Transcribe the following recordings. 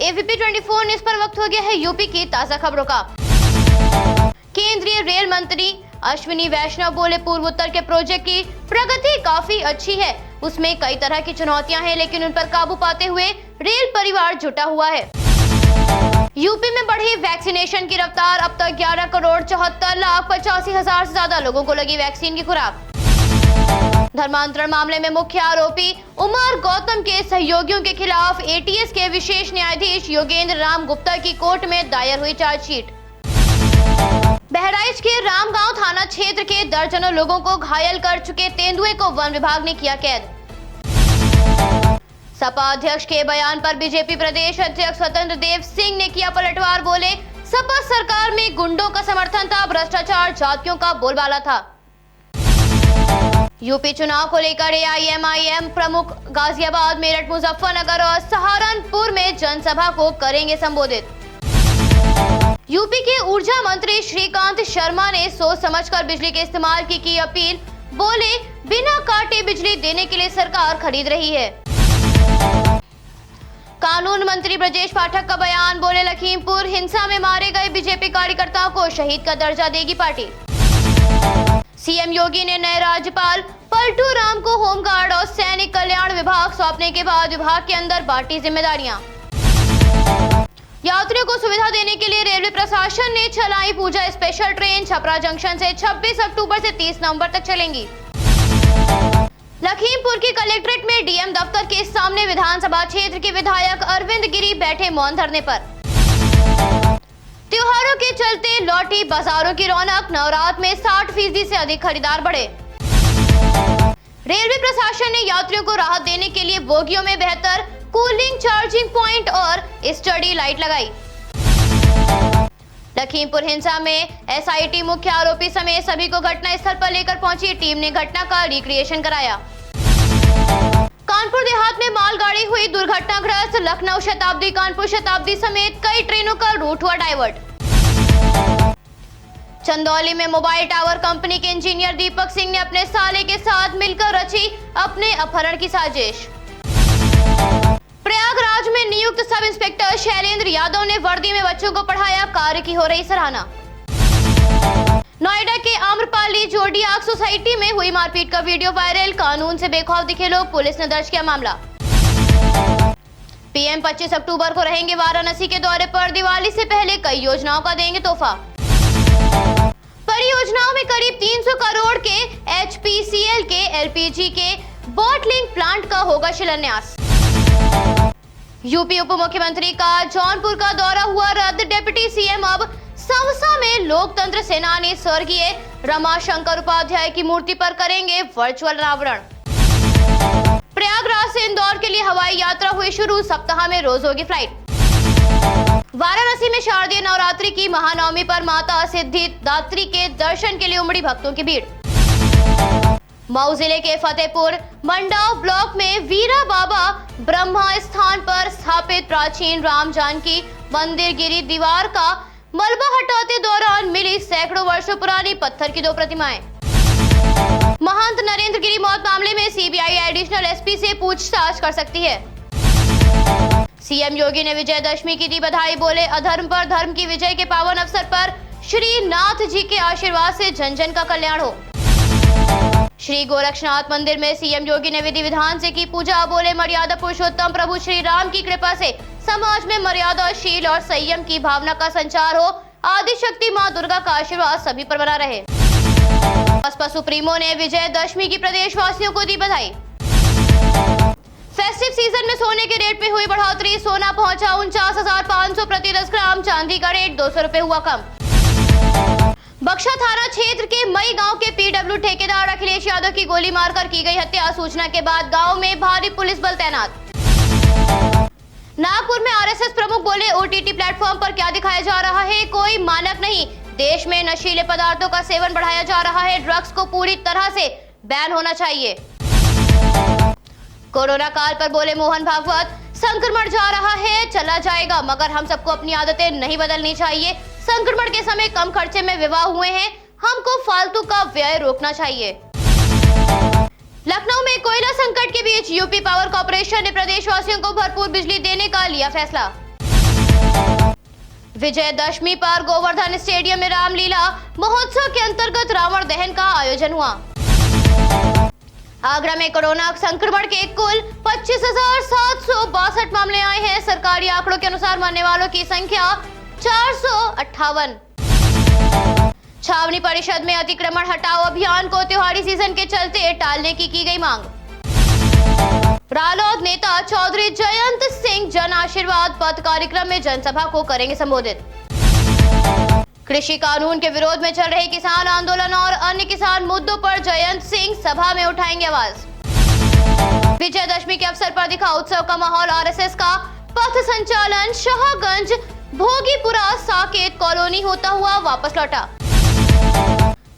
AVP 24 news पर वक्त हो गया है यूपी की ताजा खबरों का। केंद्रीय रेल मंत्री अश्विनी वैष्णव बोले पूर्व उत्तर के प्रोजेक्ट की प्रगति काफी अच्छी है, उसमें कई तरह की चुनौतियां हैं लेकिन उन पर काबू पाते हुए रेल परिवार जुटा हुआ है। यूपी में बढ़ी वैक्सीनेशन की रफ्तार, अब तक 11,74,85,000 से ज्यादा लोगों को लगी वैक्सीन की खुराक। धर्मांतरण मामले में मुख्य आरोपी उमर गौतम के सहयोगियों के खिलाफ ATS के विशेष न्यायाधीश योगेंद्र राम गुप्ता की कोर्ट में दायर हुई चार्जशीट। बहराइच के रामगांव थाना क्षेत्र के दर्जनों लोगों को घायल कर चुके तेंदुए को वन विभाग ने किया कैद। सपा अध्यक्ष के बयान पर बीजेपी प्रदेश अध्यक्ष स्वतंत्र देव सिंह ने किया पलटवार, बोले सपा सरकार में गुंडों का समर्थन था, भ्रष्टाचार जातियों का बोलबाला था। यूपी चुनाव को लेकर AIMIM प्रमुख गाजियाबाद, मेरठ, मुजफ्फरनगर और सहारनपुर में जनसभा को करेंगे संबोधित। यूपी के ऊर्जा मंत्री श्रीकांत शर्मा ने सोच समझकर बिजली के इस्तेमाल की अपील, बोले बिना काटे बिजली देने के लिए सरकार खरीद रही है। कानून मंत्री ब्रजेश पाठक का बयान, बोले लखीमपुर हिंसा में मारे गए बीजेपी कार्यकर्ताओं को शहीद का दर्जा देगी पार्टी। सीएम योगी ने नए राज्यपाल पलटू राम को होमगार्ड और सैनिक कल्याण विभाग सौंपने के बाद विभाग के अंदर बांटी जिम्मेदारियां। यात्रियों को सुविधा देने के लिए रेलवे प्रशासन ने चलाई पूजा स्पेशल ट्रेन, छपरा जंक्शन से 26 अक्टूबर से 30 नवंबर तक चलेंगी। लखीमपुर की कलेक्ट्रेट में DM दफ्तर के सामने विधानसभा क्षेत्र के विधायक अरविंद गिरी बैठे मौन धरने पर। त्योहारों के चलते लौटी बाजारों की रौनक, नवरात्र में 60% से अधिक खरीदार बढ़े। रेलवे प्रशासन ने यात्रियों को राहत देने के लिए बोगियों में बेहतर कूलिंग, चार्जिंग पॉइंट और स्टडी लाइट लगाई। लखीमपुर हिंसा में SIT मुख्य आरोपी समेत सभी को घटना स्थल पर लेकर पहुंची टीम ने घटना का रिक्रिएशन कराया। कानपुर देहात में मालगाड़ी हुई दुर्घटनाग्रस्त, लखनऊ शताब्दी, कानपुर शताब्दी समेत कई ट्रेनों का रूट हुआ डाइवर्ट। चंदौली में मोबाइल टावर कंपनी के इंजीनियर दीपक सिंह ने अपने साले के साथ मिलकर रची अपने अपहरण की साजिश। प्रयागराज में नियुक्त सब इंस्पेक्टर शैलेंद्र यादव ने वर्दी में बच्चों को पढ़ाया, कार्य की हो रही सराहना। नोएडा के आम्रपाली जोडियाक सोसाइटी में हुई मारपीट का वीडियो वायरल, कानून से बेखौफ दिखे लोग, पुलिस ने दर्ज किया मामला। PM 25 अक्टूबर को रहेंगे वाराणसी के दौरे पर, दिवाली से पहले कई योजनाओं का देंगे तोहफा। परियोजनाओं में करीब 300 करोड़ के HPCL के LPG के बॉटलिंग प्लांट का होगा शिलान्यास। यूपी उप मुख्यमंत्री का जौनपुर का दौरा हुआ रद्द, डिप्टी CM अब संवसा में लोकतंत्र सेनानी स्वर्गीय रमाशंकर उपाध्याय की मूर्ति पर करेंगे वर्चुअल अनावरण। प्रयागराज से इंदौर के लिए हवाई यात्रा हुई शुरू, सप्ताह में रोज होगी फ्लाइट। वाराणसी में शारदीय नवरात्रि की महानवमी पर माता सिद्धिदात्री के दर्शन के लिए उमड़ी भक्तों की भीड़। मऊ जिले के फतेहपुर मंडाव ब्लॉक में वीरा बाबा ब्रह्मा स्थान पर स्थापित प्राचीन राम जानकी मंदिर गिरी दीवार का मलबा हटाते दौरान मिली सैकड़ों वर्षों पुरानी पत्थर की 2 प्रतिमाएं। महंत नरेंद्र गिरी मौत मामले में CBI एडिशनल SP से पूछताछ कर सकती है। CM योगी ने विजयदशमी की दी बधाई, बोले अधर्म पर धर्म की विजय के पावन अवसर पर श्री नाथ जी के आशीर्वाद से जन जन का कल्याण हो। श्री गोरक्षनाथ मंदिर में CM योगी ने विधि विधान से की पूजा, बोले मर्यादा पुरुषोत्तम प्रभु श्री राम की कृपा से समाज में मर्यादा, शील और संयम की भावना का संचार हो, आदि शक्ति मां दुर्गा का आशीर्वाद सभी पर बना रहे। बसपा सुप्रीमो ने विजयदशमी की प्रदेशवासियों को दी बधाई। फेस्टिव सीजन में सोने के रेट में हुई बढ़ोतरी, सोना पहुंचा 49,500 प्रति 10 ग्राम, चांदी का रेट 200 रुपए हुआ कम। बक्सा थाना क्षेत्र के मई गांव के PW ठेकेदार अखिलेश यादव की गोली मारकर की गई हत्या, सूचना के बाद गांव में भारी पुलिस बल तैनात। नागपुर में RSS प्रमुख बोले OTT प्लेटफॉर्म पर क्या दिखाया जा रहा है, कोई मानक नहीं, देश में नशीले पदार्थों का सेवन बढ़ाया जा रहा है, ड्रग्स को पूरी तरह से बैन होना चाहिए। कोरोना काल पर बोले मोहन भागवत, संक्रमण जा रहा है, चला जाएगा, मगर हम सबको अपनी आदतें नहीं बदलनी चाहिए। संक्रमण के समय कम खर्चे में विवाह हुए हैं, हमको फालतू का व्यय रोकना चाहिए। लखनऊ में कोयला संकट के बीच यूपी पावर कॉर्पोरेशन ने प्रदेशवासियों को भरपूर बिजली देने का लिया फैसला। विजयदशमी पर गोवर्धन स्टेडियम में रामलीला महोत्सव के अंतर्गत रावण दहन का आयोजन हुआ। आगरा में कोरोना संक्रमण के कुल 25,762 मामले आए हैं। सरकारी आंकड़ों के अनुसार मरने वालों की संख्या 458। छावनी परिषद में अतिक्रमण हटाओ अभियान को त्योहारी सीजन के चलते टालने की गई मांग। रालोद नेता चौधरी जयंत सिंह जन आशीर्वाद पथ कार्यक्रम में जनसभा को करेंगे संबोधित। कृषि कानून के विरोध में चल रहे किसान आंदोलन और अन्य किसान मुद्दों पर जयंत सिंह सभा में उठाएंगे आवाज। विजयदशमी के अवसर पर दिखा उत्सव का माहौल। आरएसएस का पथ संचालन शाहगंज भोगीपुरा साकेत कॉलोनी होता हुआ वापस लौटा।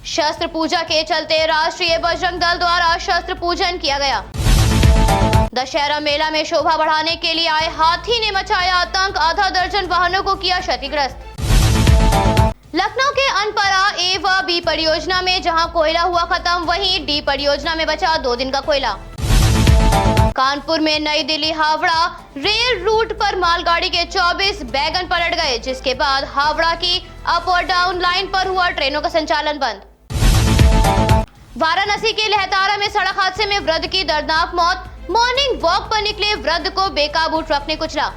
शस्त्र पूजा के चलते राष्ट्रीय बजरंग दल द्वारा शस्त्र पूजन किया गया। दशहरा मेला में शोभा बढ़ाने के लिए आए हाथी ने मचाया आतंक। आधा दर्जन वाहनों को किया क्षतिग्रस्त। लखनऊ के अनपरा ए व बी परियोजना में जहां कोयला हुआ खत्म, वहीं डी परियोजना में बचा 2 दिन का कोयला। कानपुर में नई दिल्ली हावड़ा रेल रूट पर मालगाड़ी के 24 वैगन पलट गए, जिसके बाद हावड़ा की अप और डाउन लाइन पर हुआ ट्रेनों का संचालन बंद। वाराणसी के लहतारा में सड़क हादसे में वृद्ध की दर्दनाक मौत। मॉर्निंग वॉक पर निकले वृद्ध को बेकाबू ट्रक ने कुचला।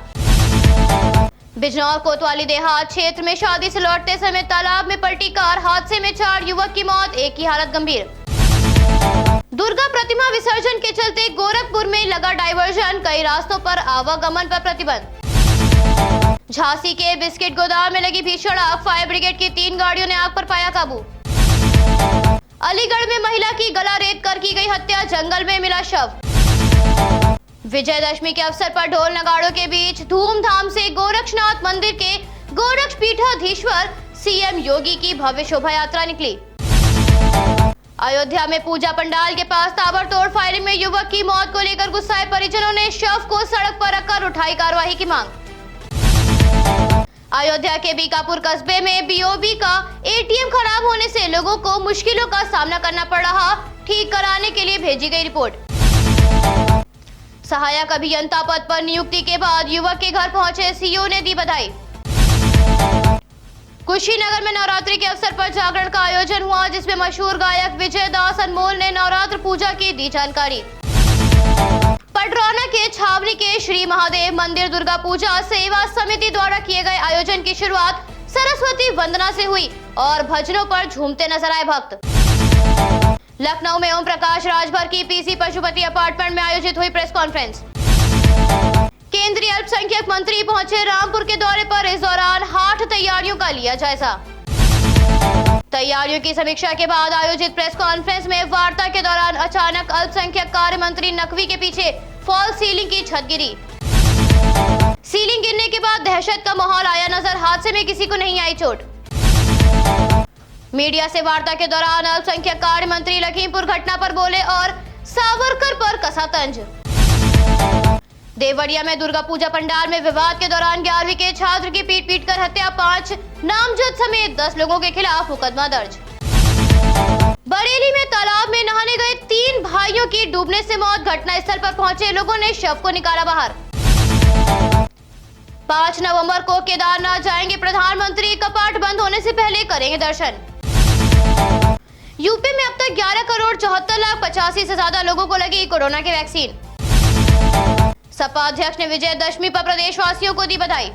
बिजनौर कोतवाली देहात क्षेत्र में शादी से लौटते समय तालाब में पलटी कार। हादसे में 4 युवक की मौत, एक की हालत गंभीर। दुर्गा प्रतिमा विसर्जन के चलते गोरखपुर में लगा डायवर्जन। कई रास्तों पर आवागमन पर प्रतिबंध। झांसी के बिस्किट गोदाम में लगी भीषण आग। फायर ब्रिगेड की 3 गाड़ियों ने आग पर पाया काबू। अलीगढ़ में महिला की गला रेत कर की गई हत्या, जंगल में मिला शव। विजयदशमी के अवसर पर ढोल नगाड़ों के बीच धूमधाम से गोरक्षनाथ मंदिर के गोरक्ष पीठाधीश्वर सीएम योगी की भव्य शोभा यात्रा निकली। अयोध्या में पूजा पंडाल के पास ताबड़तोड़ फायरिंग में युवक की मौत को लेकर गुस्साए परिजनों ने शव को सड़क पर रखकर उठाई कार्रवाई की मांग। अयोध्या के बीकापुर कस्बे में बीओबी का एटीएम खराब होने से लोगों को मुश्किलों का सामना करना पड़ रहा। ठीक कराने के लिए भेजी गई रिपोर्ट। सहायक अभियंता पद पर नियुक्ति के बाद युवक के घर पहुंचे सीईओ ने दी बधाई। कुशीनगर में नवरात्रि के अवसर पर जागरण का आयोजन हुआ, जिसमें मशहूर गायक विजय दास अनमोल ने नवरात्र पूजा की दी जानकारी। पडरौना के छावनी के श्री महादेव मंदिर दुर्गा पूजा सेवा समिति द्वारा किए गए आयोजन की शुरुआत सरस्वती वंदना से हुई और भजनों पर झूमते नजर आए भक्त। लखनऊ में ओम प्रकाश राजभर की पीसी पशुपति अपार्टमेंट में आयोजित हुई प्रेस कॉन्फ्रेंस। केंद्रीय अल्पसंख्यक मंत्री पहुंचे रामपुर के दौरे पर। इस दौरान हाट तैयारियों का लिया जायजा। तैयारियों की समीक्षा के बाद आयोजित प्रेस कॉन्फ्रेंस में वार्ता के दौरान अचानक अल्पसंख्यक कार्य मंत्री नकवी के पीछे फॉल सीलिंग की छत गिरी। सीलिंग गिरने के बाद दहशत का माहौल आया नजर। हादसे में किसी को नहीं आई चोट। मीडिया से वार्ता के दौरान अल्पसंख्यक कार्य मंत्री लखीमपुर घटना पर बोले और सावरकर पर कसा तंज। देवरिया में दुर्गा पूजा पंडाल में विवाद के दौरान 11वीं के छात्र की पीट कर हत्या। 5 नामजद समेत 10 लोगों के खिलाफ मुकदमा दर्ज। बरेली में तालाब में नहाने गए 3 भाइयों की डूबने से मौत। घटनास्थल पर पहुंचे लोगों ने शव को निकाला बाहर। 5 नवंबर को केदारनाथ जाएंगे प्रधानमंत्री। कपाट बंद होने से पहले करेंगे दर्शन। यूपी में अब तक 11,74,85,000 से ज्यादा लोगों को लगी कोरोना की वैक्सीन। सपा अध्यक्ष ने विजयदशमी पर प्रदेशवासियों को दी बधाई।